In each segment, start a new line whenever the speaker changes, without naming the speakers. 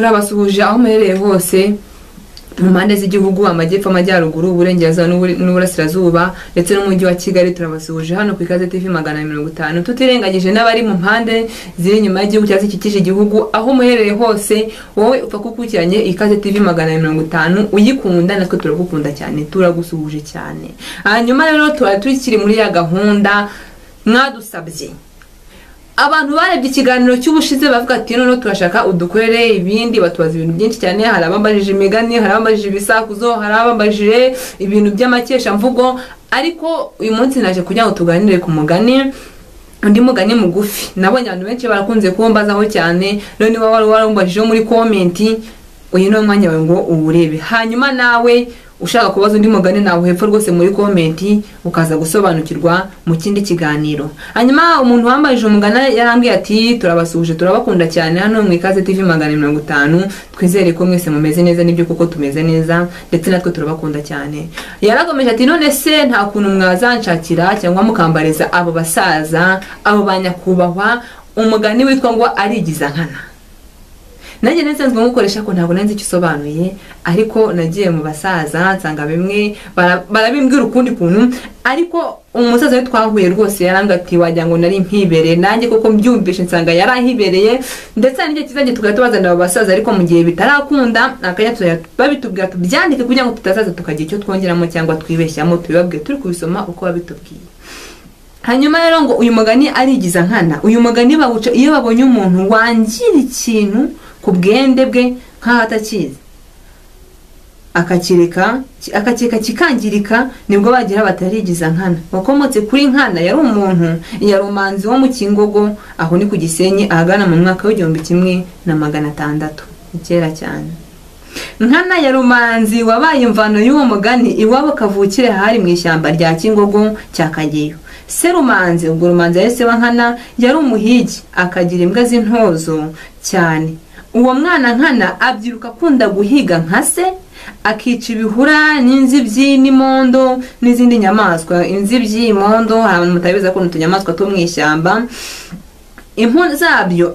turabasuhuje aho muherereye hose mu mpande z'igihugu, amajyepfo, amajyaruguru, uburengerazuba n'uburasirazuba ndetse n'umujyi wa Kigali. Turabasuhuje hano ku Ikaze TV 150, tutirengagije n'abari mu mpande ziri inyuma y'igihugu cyangwa zikikije igihugu. Aho muherereye hose, wowe upfa kukurikiranye Ikaze TV 150 uyikunda, natwe turagukunda cyane, turagusuhuje cyane. Hanyuma rero tukiri muri ya gahunda mwadusabye. Abantu barebye ikiganiro cy'ubushize bavuga ati none turashaka udukorere ibindi, batubaza ibintu byinshi cyane. Hari abambajije imigani, hari abambajije ibisakuzo, hari abambajije ibintu by'amakesha mvugo, ariko uyu munsi naje kugira ngo tuganire ku mugani, undi mugani mugufi. Nabonye abantu benshi barakunze kumbazaho cyane, none waba warumbajijeho muri comment, uyu ni umwanya wawe ngo uwurebe. Hanyuma nawe ushaka kubaza undi mugani, nawe hepfo rwose muri comment ukaza gusobanukirwa mu kindi kiganiro. Hanyuma umuntu wambajije umugana yarambwiye ati turabasuhuje, turabakunda cyane hano mu Ikaze TV 150, twizere ko mwese mumeze neza, nibyo kuko tumeze neza, ndetse natwe turabakunda cyane. Yarakomeje ati none se nta kuntu mwazanshakira cyangwa mukambariza abo basaza, abo banyakubahwa, umugani witwa ngo arigiza nkana. Nanjye nsanzwe ngukoresha ko ntabwo nanzi icyo sobanuye, ariko nagiye mu basaza nsanga bimwe barabimbwira ukundi kuntu, ariko umusaza we twahuye rwose yarambye ati wagira ngo nari mpibereye. Nanjye koko mbyumvishe nsanga yarahibereye, ndetse n'icyo kizajye tugatubazana abo basaza, ariko mu gihe bitarakunda akanya babitubwira tubyandike kugira ngo tutazaza tukagira icyo twongeramo cyangwa twibeshyamo, tubibabwiye turi kubisoma uko babitubwiye. Hanyuma rero ngo uyu mugani arigiza nkana, uyu mugani bawuca iyo babonye umuntu wangira ikintu ku bwende bwe nk'aho atakizi, akakeka kikangirika, nibwo bagira batarigiza nkana. Wakomotse kuri nkana yari umuntu ya Rumanzi wo mu Kingogo, aho ni ku Gisenyi, ahagana mu mwaka w'1600, kera cyane. Nkana ya Rumanzi wabaye imvano y'uwo mugani, iwabo kavukire hari mu ishyamba rya Kingogo cya Kageyo. Se Rumanzi, ubwo Rumanzi yahise wa Nkana, yari umuhigi akagira imbwa z'intozo cyane. Uwo mwana Nkana abyiruka akunda guhiga nka se, akica ibihura n'inzibyi n'imondo n'izindi nyamaswa. Inzibyi, imondo, abantu mutabiza ko n'utunyamaswa two mu ishyamba. Impu zabyo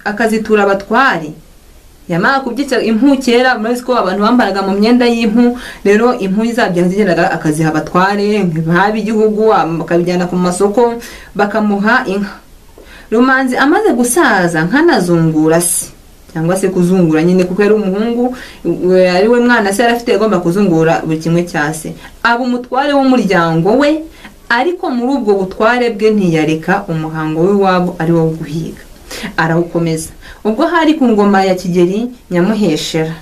akazitura abatwari. Yamara kubyica impu kera muri ko abantu bambaraga mu myenda y'impu, rero impu zabyo zigeraga akaziha abatware nk'abi igihugu, bakabijyana ku masoko bakamuha inka. Rumanzi amaze gusaza Nkanazungura se, cyangwa se kuzungura nyine, kuko yari umuhungu, ari we mwana se yarafite agomba kuzungura buri kimwe cyase. Abo umutware w'umuryango we, ariko muri ubwo butware bwe ntiyareka umuhango w'iwabo ari wo guhiga, arawukomeza. Ubwo hari ku ngoma ya Kigeli Nyamuheshera,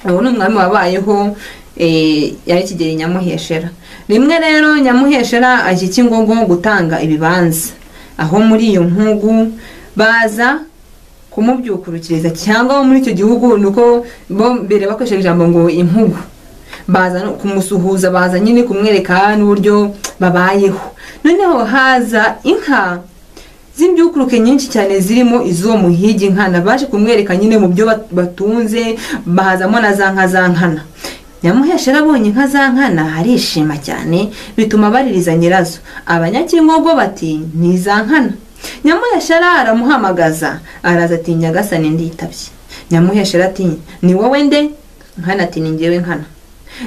uwo ni umwami wabayeho, yari Kigeli Nyamuheshera. Rimwe rero Nyamuheshera ajya Kingogo gutanga ibibanza, aho muri iyo nkugu baza kumubyukurukiriza, cyangwa muri icyo gihugu nuko bo mbere bakoresha ijambo ngo impugu, baza kumusuhuza, baza nyine kumwereka n'uburyo babayeho. Noneho haza inka z'imbyukuruke nyinshi cyane zirimo izo muhigi Nkana, baje kumwereka nyine mu byo batunze, bahazamo na za nka za Nkana. Nyamuheshera abonye inka za Nkana arishima cyane, bituma baririza nyirazo. Abanyakingogo bati ni za Nkana. Nyamuheshera aramuhamagaza, araza ati Nyagasani nditabye. Nyamuheshera ati ni wowe nde? Nkana ati ni njyewe Nkana.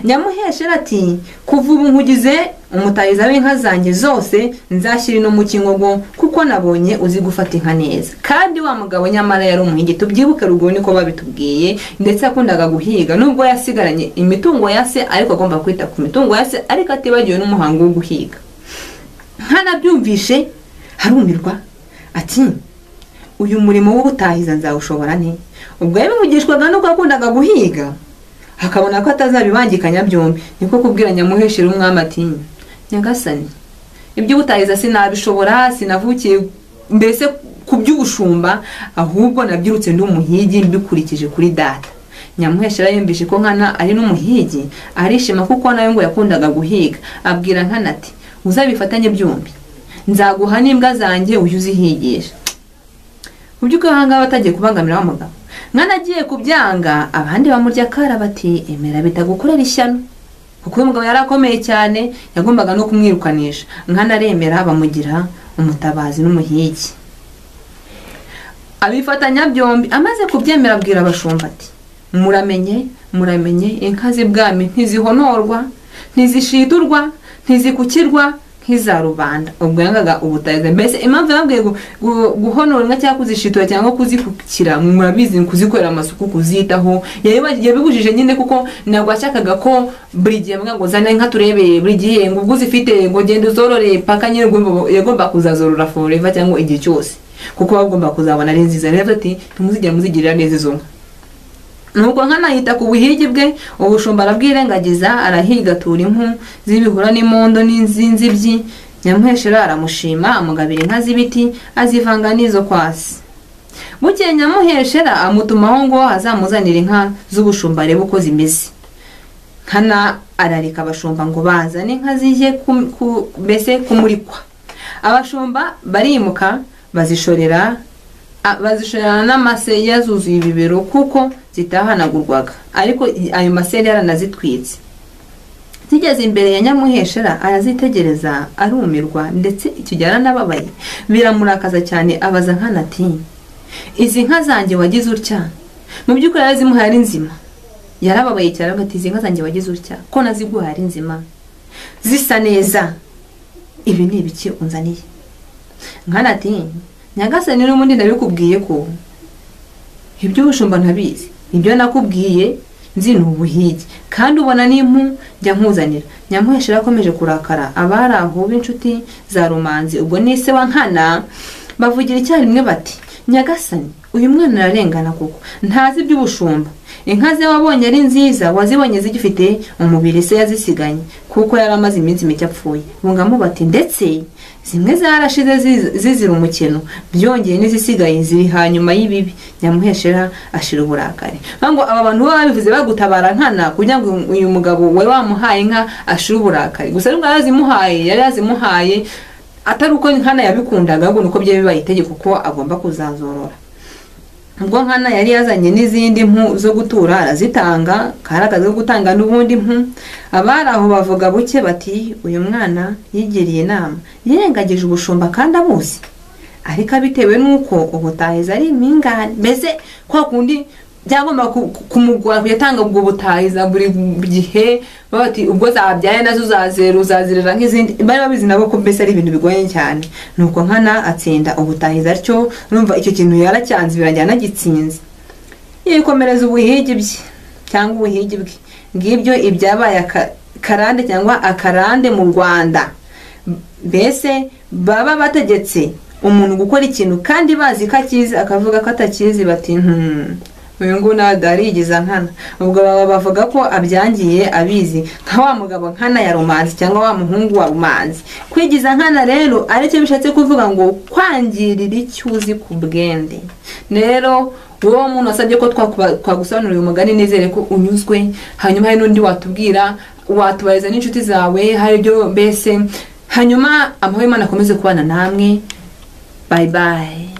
Nyamuheshera ati kuva ubu nkugize umutahiza w'inka zanjye zose, nzashyira no mu Kingogo, kuko nabonye uzi gufata inka neza. Kandi wa mugabo nyamara yari umuhigi, tubyibuke ruguru niko babitubwiye, ndetse akundaga guhiga, nubwo yasigaranye imitungo ya se, ariko agomba kwita ku mitungo ya se, ariko atibagiwe n'umuhango wo guhiga. Nkana byumvishe harumirwa ati uyu murimo w'ubutahiza nzawushobora nte? Ubwo yabimugishwaga nuko akundaga guhiga, akabona ko atazabibangikanya byombi, niko kubwira Nyamuheshera umwami ati Nyagasani, iby'ubutahiza sinabishobora, sinavukiye mbese ku by'ubushumba, ahubwo nabyirutse ndi umuhigi mbikurikije kuri data. Nyamuheshera yumvishe ko Nkana ari n'umuhigi, arishima kuko nawe ngo yakundaga guhiga. Abwira Nkana ati uzabifatanye byombi, nzaguha n'imbwa zanjye uyu uzihigisha. Kubyuko hanga batagiye kubangamira wa mugabo. Nkana agiye kubyanga, abandi bamurya kara bati emera bitagukorera ishyano, kuko uyu mugabo yarakomeye cyane, yagombaga no kumwirukanisha. Nkana aremera, bamugira umutabazi n'umuhigi. abifatanya byombi. Amaze kubyemera abwira abashumba ati muramenye inka z'ibwami ntizihonorwa, ntizishidurwa, ntizikukirwa nk'iza rubanda. Ubwo yangaga ubutayiza. Mbese impamvu yabwiye guhonora inka cyangwa kuzishitura cyangwa kuzikukira, murabizi kuzikorera amasuku, kuzitaho, yabibujije nyine kuko ntabwo ashakaga ko buri gihe ngo zana inka turebeye buri gihe ngo ubwo uzifite ngo genda uzorore paka nyine. Yagomba kuzazorora forever cyangwa igihe cyose kuko bagomba kuzabona ari nziza. Rero ati ntimuzigera muzigirira neza izo nka. Nuko nkana yita ku buhigi bwe, ubushumba arabwirengagiza, arahiga atura impu z'ibihura n'imondo n'inzinzibyi. Nyamuheshera aramushima, amugabira inka z'ibiti azivanga n'izo kwasi. Bukeye Nyamuheshera amutumaho ngo azamuzanira inka z'ubushumba arebe uko zimeze. Nkana ararika abashumba ngo bazane inka zijye mbese kumurikwa. Abashumba barimuka bazishorerana n'amase yazuzuye ibibero kuko zitahanagurwaga, ariko ayo maseri yaranazitwitse. Zigeze imbere ya Nyamuheshera arazitegereza arumirwa, ndetse icyo gihe aranababaye, biramurakaza cyane. Abaza Nkana ati izi nka zanjye wagize utya? Mu by'ukuri yarazimuhaye ari nzima. Yarababaye cyane ati izi nka zanjye wagize utya ko naziguhaye ari nzima zisa neza, ibi ni ibiki unzaniye? Nkana ati Nyagasani n'umundi nabikubwiye ko iby'ubushumba ntabizi, ibyo nakubwiye nzi n'ubuhigi kandi ubona n'impu njya nkuzanira. Nyamuheshera akomeje kurakara. Abari aho b'inshuti za Rumanzi, ubwo nise wa Nkana, bavugira icyarimwe bati Nyagasani uyu mwana ararengana kuko ntazi iby'ubushumba. Inka ze wabonye ari nziza, wazibonye zigifite umubiri se yazisiganye kuko yaramaze iminsi mike apfuye. Bungamo bati ndetse zimwe zarashize zizira umukeno, byongeye n'izisigaye ziri hanyuma y'ibibi. Nyamuheshera ashira uburakari. Ngo aba bantu babivuze bagutabara Nkana kugira ngo uyu mugabo we wamuhaye inka ashira uburakari. Gusa nubwo yari yazimuhaye atari uko Nkana yabikundaga, ahubwo nuko bye bibaye itegeko ko agomba kuzazorora. Ubwo Nkana yari yazanye n'izindi mpu zo gutura arazitanga, karagaza gutanga n'ubundi mpu. Abari aho bavuga buke bati uyu mwana yigiriye inama, yirengagije ubushumba kandi abuzi, ariko bitewe nuko ubutahiza ari impingane. Mbese kwa kundi byagomba kumugora kuyatanga ubwo butahiza buri gihe, bati ubwo zabyaye nazo uzazirera nk'izindi. Bari babizi nabo ko mbese ari ibintu bigoye cyane. Nuko Nkana atsinda ubutahiza atyo. Urumva icyo kintu yaracyanze birajyana gitsinze. Yikomereza ubuhigi bye cyangwa ubuhigi bwe. Ngibyo ibyabaye karande cyangwa akarande mu Rwanda. Mbese baba bategetse umuntu gukora ikintu kandi bazi ko akizi akavuga ko atakizi, bati uyu nguyu nadarigiza Nkana. Ubwo baba bavuga ko abyangiye abizi, nka wa mugabo Nkana ya Rumanzi cyangwa wa muhungu wa Rumanzi. Kwigiza Nkana rero aricyo bishatse kuvuga ngo kwangirira icyuzi ku bwende. Rero uwo muntu wasabye ko twagusobanurira uyu mugani, nizere ko unyuzwe. Hanyuma hari n'undi watubwira, watubariza n'inshuti zawe hari byo mbese. Hanyuma amahoro y'Imana akomeze kubana namwe. Bye bye.